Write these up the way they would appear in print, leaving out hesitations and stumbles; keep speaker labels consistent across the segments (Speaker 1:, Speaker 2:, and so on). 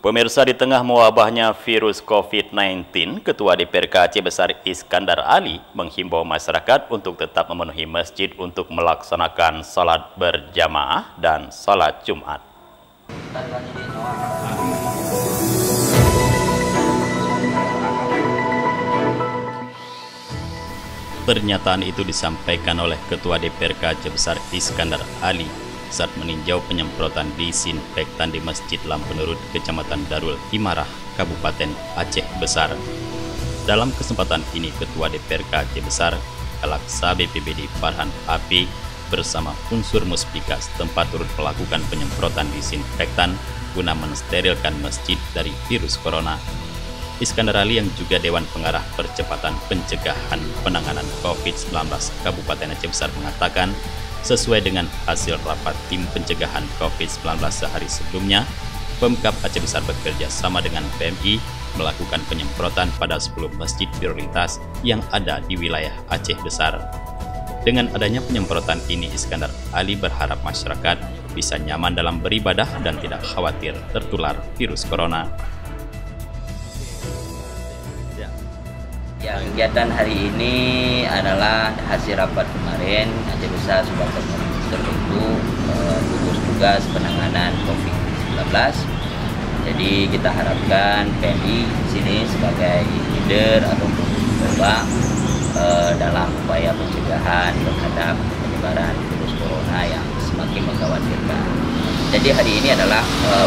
Speaker 1: Pemirsa, di tengah mewabahnya virus COVID-19, Ketua DPRK Aceh Besar Iskandar Ali menghimbau masyarakat untuk tetap memenuhi masjid untuk melaksanakan salat berjamaah dan salat Jumat. Pernyataan itu disampaikan oleh Ketua DPRK Aceh Besar Iskandar Ali saat meninjau penyemprotan disinfektan di Masjid Lampu Nurut, Kecamatan Darul Imarah, Kabupaten Aceh Besar. Dalam kesempatan ini, Ketua DPRK Aceh Besar, Kalaksa BPBD Farhan AP, bersama unsur muspika setempat turut melakukan penyemprotan disinfektan guna mensterilkan masjid dari virus corona. Iskandar Ali yang juga Dewan Pengarah Percepatan Pencegahan Penanganan COVID-19 Kabupaten Aceh Besar mengatakan, sesuai dengan hasil rapat tim pencegahan COVID-19 sehari sebelumnya, Pemkab Aceh Besar bekerja sama dengan PMI melakukan penyemprotan pada 10 masjid prioritas yang ada di wilayah Aceh Besar. Dengan adanya penyemprotan ini, Iskandar Ali berharap masyarakat bisa nyaman dalam beribadah dan tidak khawatir tertular virus corona.
Speaker 2: Ya, kegiatan hari ini adalah hasil rapat kemarin. Aceh Besar sebagai tertentu gugus tugas penanganan COVID-19. Jadi kita harapkan PMI di sini sebagai leader ataupun coba dalam upaya pencegahan terhadap penyebaran virus corona yang semakin mengkhawatirkan. Jadi hari ini adalah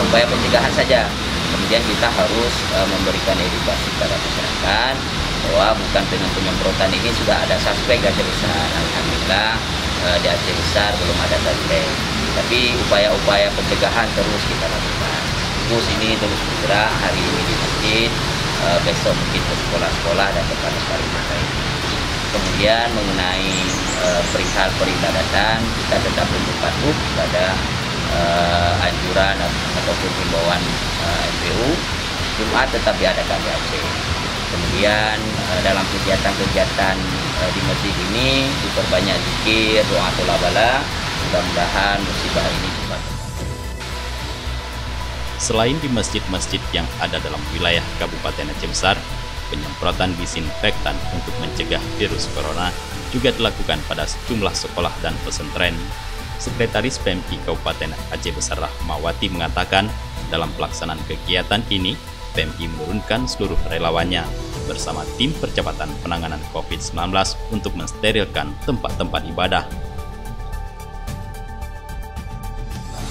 Speaker 2: upaya pencegahan saja. Kemudian kita harus memberikan edukasi kepada masyarakat bahwa bukan dengan penyemprotan ini sudah ada suspek di Aceh Besar. Alhamdulillah di Aceh Besar belum ada suspek. Tapi upaya-upaya pencegahan terus kita lakukan. Terus ini terus bergerak, hari ini di masjid, besok mungkin ke sekolah-sekolah dan tempat-tempat lain. Kemudian mengenai perihal peribadatan, kita tetap untuk patuh pada anjuran ataupun himbauan MPU. Jumat tetap diadakan di Aceh. Kemudian dalam kegiatan-kegiatan di masjid ini diperbanyak zikir, doa tola bala, mudah-mudahan musibah ini cepat.
Speaker 1: Selain di masjid-masjid yang ada dalam wilayah Kabupaten Aceh Besar, penyemprotan disinfektan untuk mencegah virus corona juga dilakukan pada sejumlah sekolah dan pesantren. Sekretaris PMI Kabupaten Aceh Besar Rahmawati mengatakan, dalam pelaksanaan kegiatan ini, PMI menurunkan seluruh relawannya bersama tim percepatan penanganan COVID-19 untuk mensterilkan tempat-tempat ibadah.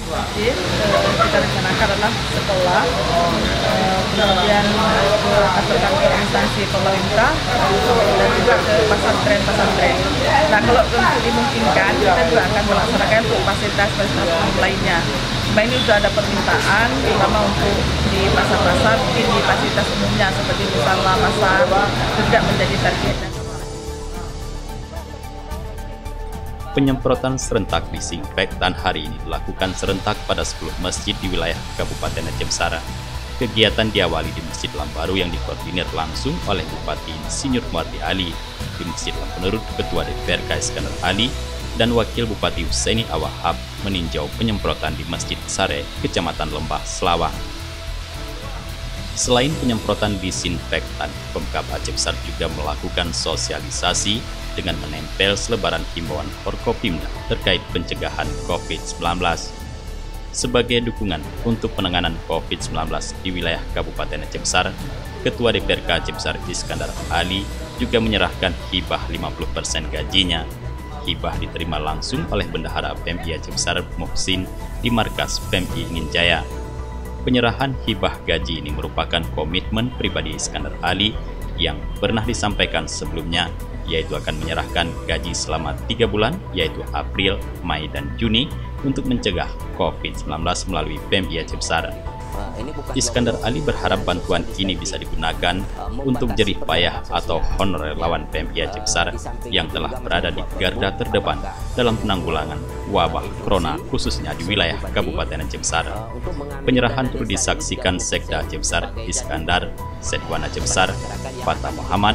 Speaker 3: Kita rencanakan adalah sekolah, kemudian aturkan ke instansi pemerintah dan juga ke pesantren. Nah, kalau dimungkinkan kita juga akan melaksanakan untuk fasilitas lainnya. Nah, ini sudah ada permintaan, terutama untuk di pasar-pasar, mungkin di fasilitas umumnya seperti misalnya pasar juga menjadi target.
Speaker 1: Penyemprotan serentak disinfektan hari ini dilakukan serentak pada 10 masjid di wilayah Kabupaten Aceh Besar. Kegiatan diawali di Masjid Lambaru yang dikoordinir langsung oleh Bupati Insinyur Mardi Ali, di Masjid Lampu Nurut Ketua DPRK Iskandar Ali, dan Wakil Bupati Husaini Awahab meninjau penyemprotan di Masjid Sare, Kecamatan Lembah Selawah. Selain penyemprotan disinfektan, Pemkab Aceh Besar juga melakukan sosialisasi dengan menempel selebaran himbauan Forkopimda terkait pencegahan COVID-19. Sebagai dukungan untuk penanganan COVID-19 di wilayah Kabupaten Aceh Besar, Ketua DPRK Aceh Besar Iskandar Ali juga menyerahkan hibah 50% gajinya. Hibah diterima langsung oleh Bendahara PMI Aceh Besar Muhsin di markas PMI Nginjaya. Penyerahan hibah gaji ini merupakan komitmen pribadi Iskandar Ali yang pernah disampaikan sebelumnya, yaitu akan menyerahkan gaji selama 3 bulan, yaitu April, Mei, dan Juni, untuk mencegah COVID-19 melalui PMI Aceh Besar. Iskandar Ali berharap bantuan ini bisa digunakan untuk jerih payah atau honorer relawan PMI Aceh Besar yang telah berada di garda terdepan dalam penanggulangan wabah corona khususnya di wilayah Kabupaten Aceh Besar. Penyerahan turut disaksikan Sekda Aceh Besar Iskandar, Sekwan Aceh Besar Fatah Muhammad,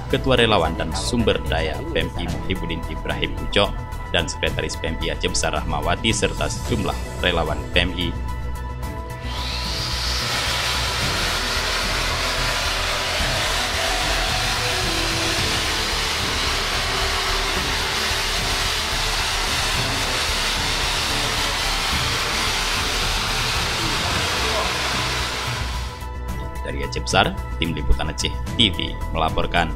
Speaker 1: Ketua Relawan dan Sumber Daya PMI Muhyiddin Ibrahim Ucok, dan Sekretaris PMI Aceh Besar Rahmawati serta sejumlah relawan PMI. Aceh Besar, Tim Liputan Aceh TV melaporkan.